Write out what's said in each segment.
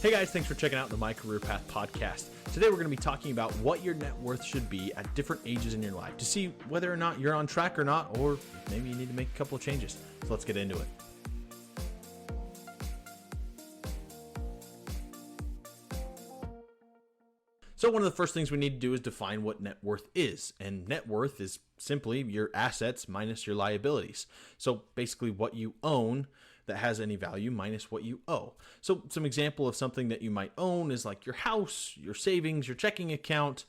Hey guys, thanks for checking out the My Career Path podcast. Today we're going to be talking about what your net worth should be at different ages in your life to see whether or not you're on track or not, or maybe you need to make a couple of changes. So let's get into it. So one of the first things we need to do is define what net worth is. And net worth is simply your assets minus your liabilities. So basically what you own that has any value minus what you owe. So some example of something that you might own is like your house, your savings, your checking account,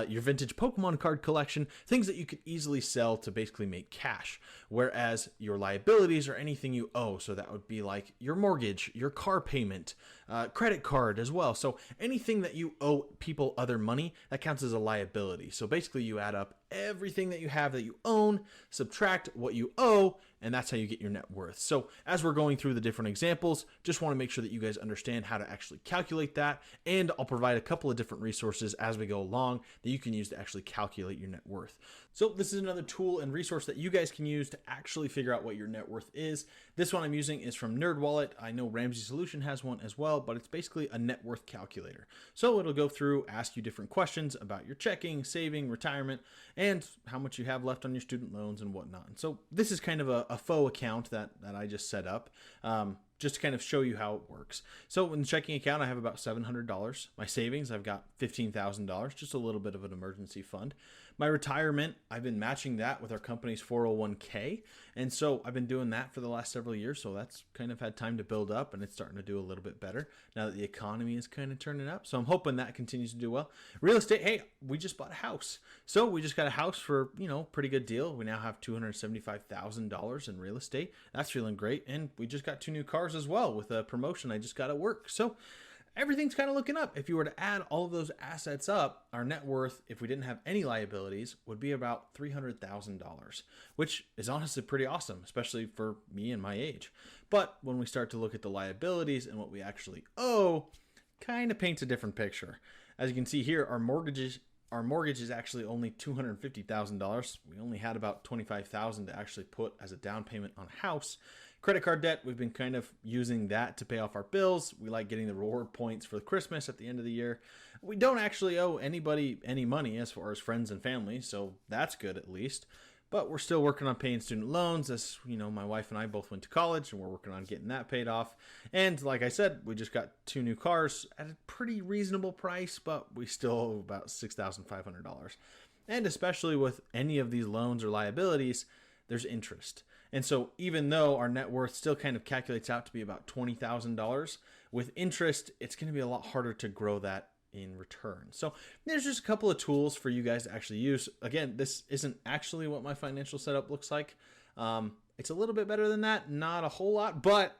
your vintage Pokemon card collection, things that you could easily sell to basically make cash. Whereas your liabilities are anything you owe. So that would be like your mortgage, your car payment, credit card as well. So anything that you owe people other money, that counts as a liability. So basically you add up everything that you have that you own, subtract what you owe, and that's how you get your net worth. So as we're going through the different examples, just want to make sure that you guys understand how to actually calculate that. And I'll provide a couple of different resources as we go along that you can use to actually calculate your net worth. So this is another tool and resource that you guys can use to actually figure out what your net worth is. This one I'm using is from NerdWallet. I know Ramsey Solution has one as well, but it's basically a net worth calculator. So it'll go through, ask you different questions about your checking, saving, retirement, and how much you have left on your student loans and whatnot. And so this is kind of a faux account that I just set up. Just to kind of show you how it works. So in the checking account, I have about $700. My savings, I've got $15,000, just a little bit of an emergency fund. My retirement, I've been matching that with our company's 401k. And so I've been doing that for the last several years. So that's kind of had time to build up, and it's starting to do a little bit better now that the economy is kind of turning up. So I'm hoping that continues to do well. Real estate, hey, we just bought a house. So we just got a house for, pretty good deal. We now have $275,000 in real estate. That's feeling great. And we just got 2 new cars as well with a promotion I just got at work. So everything's kind of looking up. If you were to add all of those assets up, our net worth, if we didn't have any liabilities, would be about $300,000, which is honestly pretty awesome, especially for me and my age. But when we start to look at the liabilities and what we actually owe, kind of paints a different picture. As you can see here, our mortgage is actually only $250,000. We only had about $25,000 to actually put as a down payment on a house. Credit card debt, we've been kind of using that to pay off our bills. We like getting the reward points for Christmas at the end of the year. We don't actually owe anybody any money as far as friends and family, so that's good at least. But we're still working on paying student loans. As my wife and I both went to college, and we're working on getting that paid off. And like I said, we just got 2 new cars at a pretty reasonable price, but we still owe about $6,500. And especially with any of these loans or liabilities, there's interest. And so even though our net worth still kind of calculates out to be about $20,000, with interest, it's going to be a lot harder to grow that in return. So there's just a couple of tools for you guys to actually use. Again, this isn't actually what my financial setup looks like. It's a little bit better than that, not a whole lot, but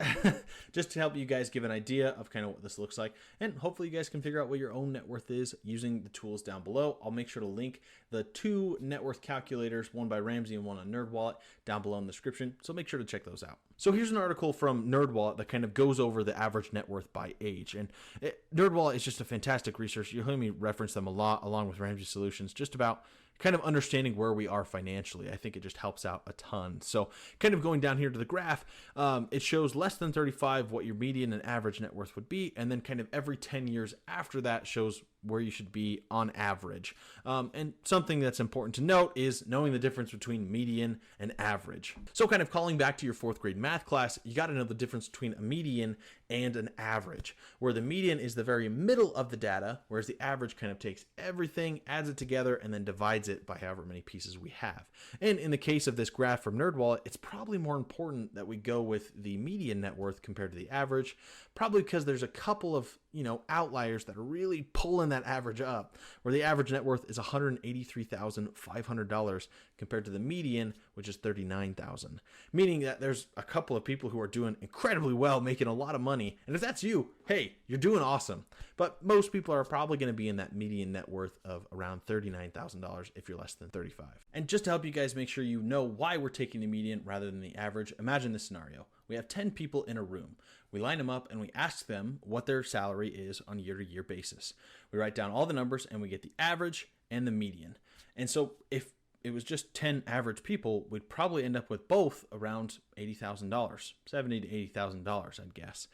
just to help you guys give an idea of kind of what this looks like. And hopefully you guys can figure out what your own net worth is using the tools down below. I'll make sure to link the 2 net worth calculators, one by Ramsey and one on NerdWallet, down below in the description. So make sure to check those out. So here's an article from NerdWallet that kind of goes over the average net worth by age. And NerdWallet is just a fantastic resource. You'll hear me reference them a lot along with Ramsey Solutions, just about kind of understanding where we are financially. I think it just helps out a ton. So kind of going down here to the graph, it shows less than 35 what your median and average net worth would be. And then kind of every 10 years after that shows where you should be on average. And something that's important to note is knowing the difference between median and average. So kind of calling back to your 4th grade math class, you got to know the difference between a median and an average, where the median is the very middle of the data, whereas the average kind of takes everything, adds it together, and then divides it by however many pieces we have. And in the case of this graph from NerdWallet, it's probably more important that we go with the median net worth compared to the average, probably because there's a couple of outliers that are really pulling that average up, where the average net worth is $183,500 compared to the median, which is $39,000, meaning that there's a couple of people who are doing incredibly well, making a lot of money. And if that's you, hey, you're doing awesome. But most people are probably going to be in that median net worth of around $39,000 if you're less than 35. And just to help you guys make sure you know why we're taking the median rather than the average, imagine this scenario. We have 10 people in a room. We line them up and we ask them what their salary is on a year-to-year basis. We write down all the numbers and we get the average and the median. And so if it was just 10 average people, we'd probably end up with both around $80,000, $70,000 to $80,000, I'd guess.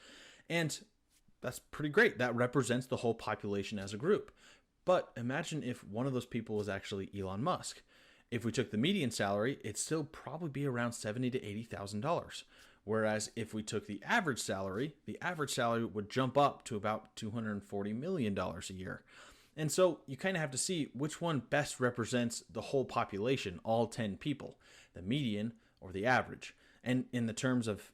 And that's pretty great. That represents the whole population as a group. But imagine if one of those people was actually Elon Musk. If we took the median salary, it'd still probably be around $70,000 to $80,000. Whereas if we took the average salary would jump up to about $240 million a year. And so you kind of have to see which one best represents the whole population, all 10 people, the median or the average. And in the terms of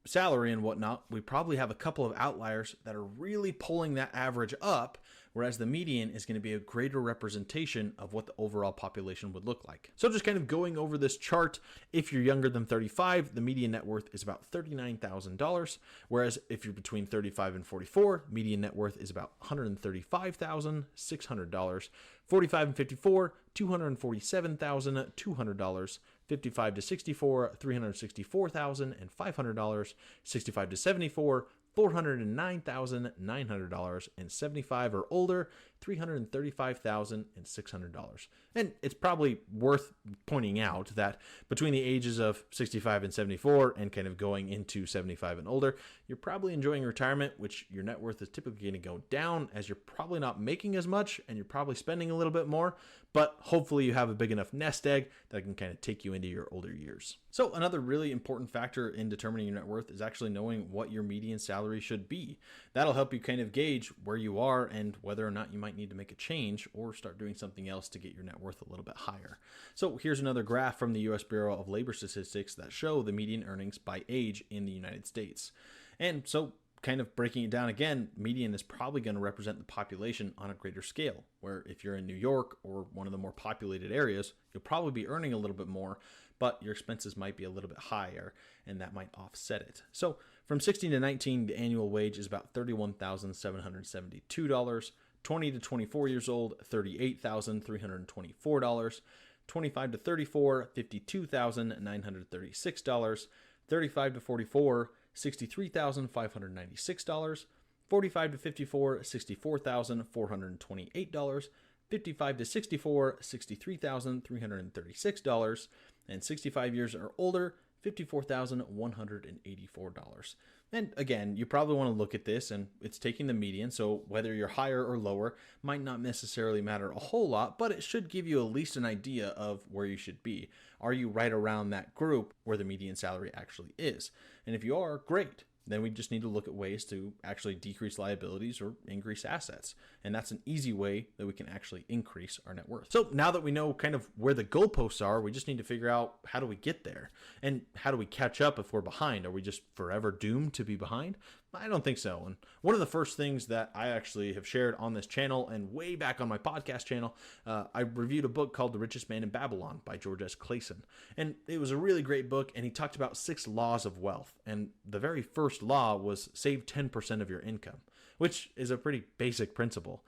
salary and whatnot, we probably have a couple of outliers that are really pulling that average up, whereas the median is going to be a greater representation of what the overall population would look like. So just kind of going over this chart, if you're younger than 35, the median net worth is about $39,000, whereas if you're between 35 and 44, median net worth is about $135,600, 45 and 54, $247,200, 55 to 64, $364,500, 65 to 74, $409,900, and 75 or older, $335,600. And it's probably worth pointing out that between the ages of 65 and 74 and kind of going into 75 and older, you're probably enjoying retirement, which your net worth is typically going to go down as you're probably not making as much and you're probably spending a little bit more, but hopefully you have a big enough nest egg that can kind of take you into your older years. So another really important factor in determining your net worth is actually knowing what your median salary should be. That'll help you kind of gauge where you are and whether or not you might need to make a change or start doing something else to get your net worth a little bit higher. So here's another graph from the U.S. Bureau of Labor Statistics that show the median earnings by age in the United States. And so kind of breaking it down again, median is probably going to represent the population on a greater scale, where if you're in New York or one of the more populated areas, you'll probably be earning a little bit more, but your expenses might be a little bit higher, and that might offset it. So from 16 to 19, the annual wage is about $31,772. 20 to 24 years old, $38,324. 25 to 34, $52,936. 35 to 44, $63,596. 45 to 54, $64,428. 55 to 64, $63,336. And 65 years or older, $54,184. And again, you probably want to look at this, and it's taking the median, so whether you're higher or lower might not necessarily matter a whole lot, but it should give you at least an idea of where you should be. Are you right around that group where the median salary actually is? And if you are, great. Then we just need to look at ways to actually decrease liabilities or increase assets. And that's an easy way that we can actually increase our net worth. So now that we know kind of where the goalposts are, we just need to figure out, how do we get there? And how do we catch up if we're behind? Are we just forever doomed to be behind? I don't think so. And one of the first things that I actually have shared on this channel and way back on my podcast channel, I reviewed a book called The Richest Man in Babylon by George S. Clason. And it was a really great book, and he talked about 6 laws of wealth. And the very first law was save 10% of your income, which is a pretty basic principle.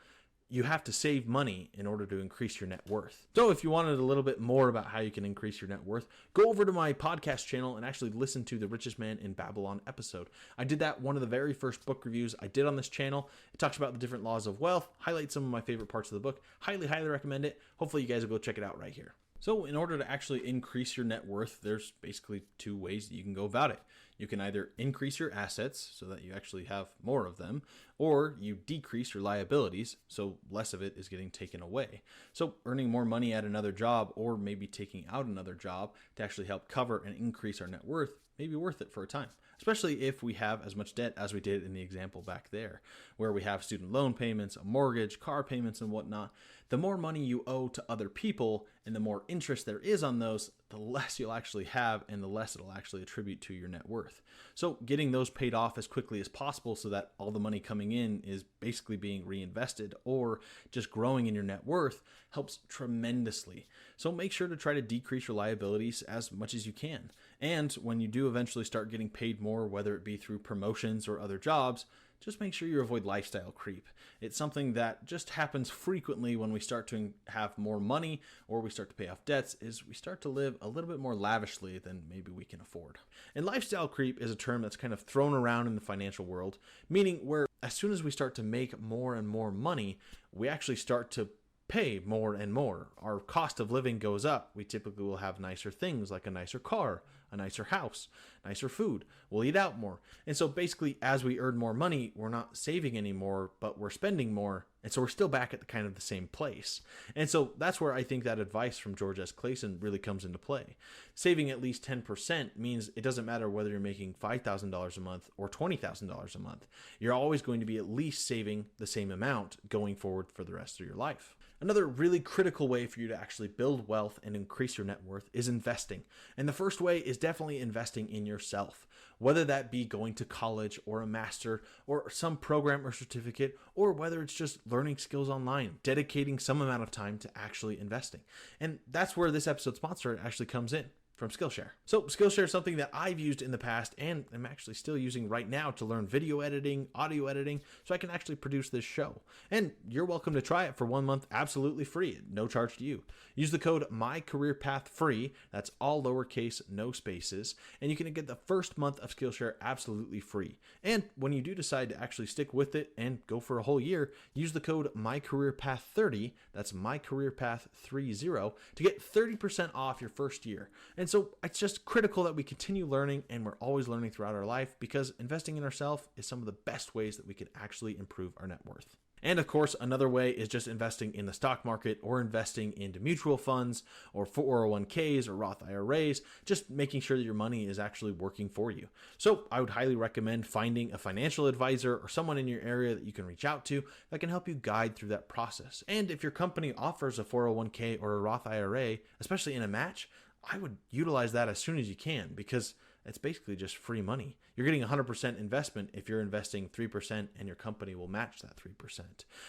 You have to save money in order to increase your net worth. So if you wanted a little bit more about how you can increase your net worth, go over to my podcast channel and actually listen to the Richest Man in Babylon episode. I did that one of the very first book reviews I did on this channel. It talks about the different laws of wealth, highlights some of my favorite parts of the book. Highly, highly recommend it. Hopefully you guys will go check it out right here. So in order to actually increase your net worth, there's basically 2 ways that you can go about it. You can either increase your assets so that you actually have more of them, or you decrease your liabilities so less of it is getting taken away. So earning more money at another job, or maybe taking out another job to actually help cover and increase our net worth, may be worth it for a time, especially if we have as much debt as we did in the example back there, where we have student loan payments, a mortgage, car payments, and whatnot. The more money you owe to other people and the more interest there is on those, the less you'll actually have and the less it'll actually attribute to your net worth. So getting those paid off as quickly as possible so that all the money coming in is basically being reinvested or just growing in your net worth helps tremendously. So make sure to try to decrease your liabilities as much as you can. And when you do eventually start getting paid more, whether it be through promotions or other jobs, just make sure you avoid lifestyle creep. It's something that just happens frequently when we start to have more money or we start to pay off debts, is we start to live a little bit more lavishly than maybe we can afford. And lifestyle creep is a term that's kind of thrown around in the financial world, meaning where as soon as we start to make more and more money, we actually start to pay more and more. Our cost of living goes up. We typically will have nicer things like a nicer car, a nicer house, nicer food. We'll eat out more. And so basically, as we earn more money, we're not saving anymore, but we're spending more. And so we're still back at the kind of the same place. And so that's where I think that advice from George S. Clason really comes into play. Saving at least 10% means it doesn't matter whether you're making $5,000 a month or $20,000 a month. You're always going to be at least saving the same amount going forward for the rest of your life. Another really critical way for you to actually build wealth and increase your net worth is investing. And the first way is definitely investing in yourself, whether that be going to college or a master or some program or certificate, or whether it's just learning skills online, dedicating some amount of time to actually investing. And that's where this episode's sponsor actually comes in. From Skillshare. So Skillshare is something that I've used in the past and I'm actually still using right now to learn video editing, audio editing, so I can actually produce this show. And you're welcome to try it for 1 month absolutely free, no charge to you. Use the code MyCareerPathFree, that's all lowercase, no spaces, and you can get the first month of Skillshare absolutely free. And when you do decide to actually stick with it and go for a whole year, use the code MyCareerPath30, that's MyCareerPath30, to get 30% off your first year. And so it's just critical that we continue learning, and we're always learning throughout our life, because investing in ourselves is some of the best ways that we can actually improve our net worth. And of course, another way is just investing in the stock market or investing into mutual funds or 401ks or Roth IRAs, just making sure that your money is actually working for you. So I would highly recommend finding a financial advisor or someone in your area that you can reach out to that can help you guide through that process. And if your company offers a 401k or a Roth IRA, especially in a match, I would utilize that as soon as you can, because it's basically just free money. You're getting 100% investment if you're investing 3% and your company will match that 3%,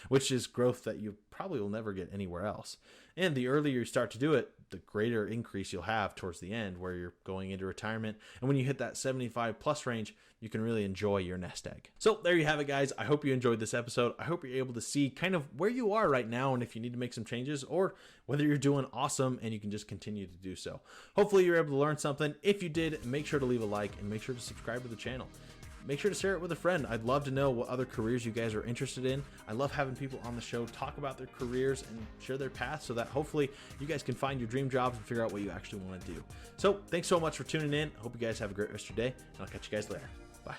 which is growth that you probably will never get anywhere else. And the earlier you start to do it, the greater increase you'll have towards the end where you're going into retirement. And when you hit that 75 plus range, you can really enjoy your nest egg. So there you have it, guys. I hope you enjoyed this episode. I hope you're able to see kind of where you are right now and if you need to make some changes, or whether you're doing awesome and you can just continue to do so. Hopefully you're able to learn something. If you did, make sure to leave a like and make sure to subscribe to the channel. Make sure to share it with a friend. I'd love to know what other careers you guys are interested in. I love having people on the show talk about their careers and share their paths, so that hopefully you guys can find your dream jobs and figure out what you actually want to do. So thanks so much for tuning in. I hope you guys have a great rest of your day, and I'll catch you guys later. Bye.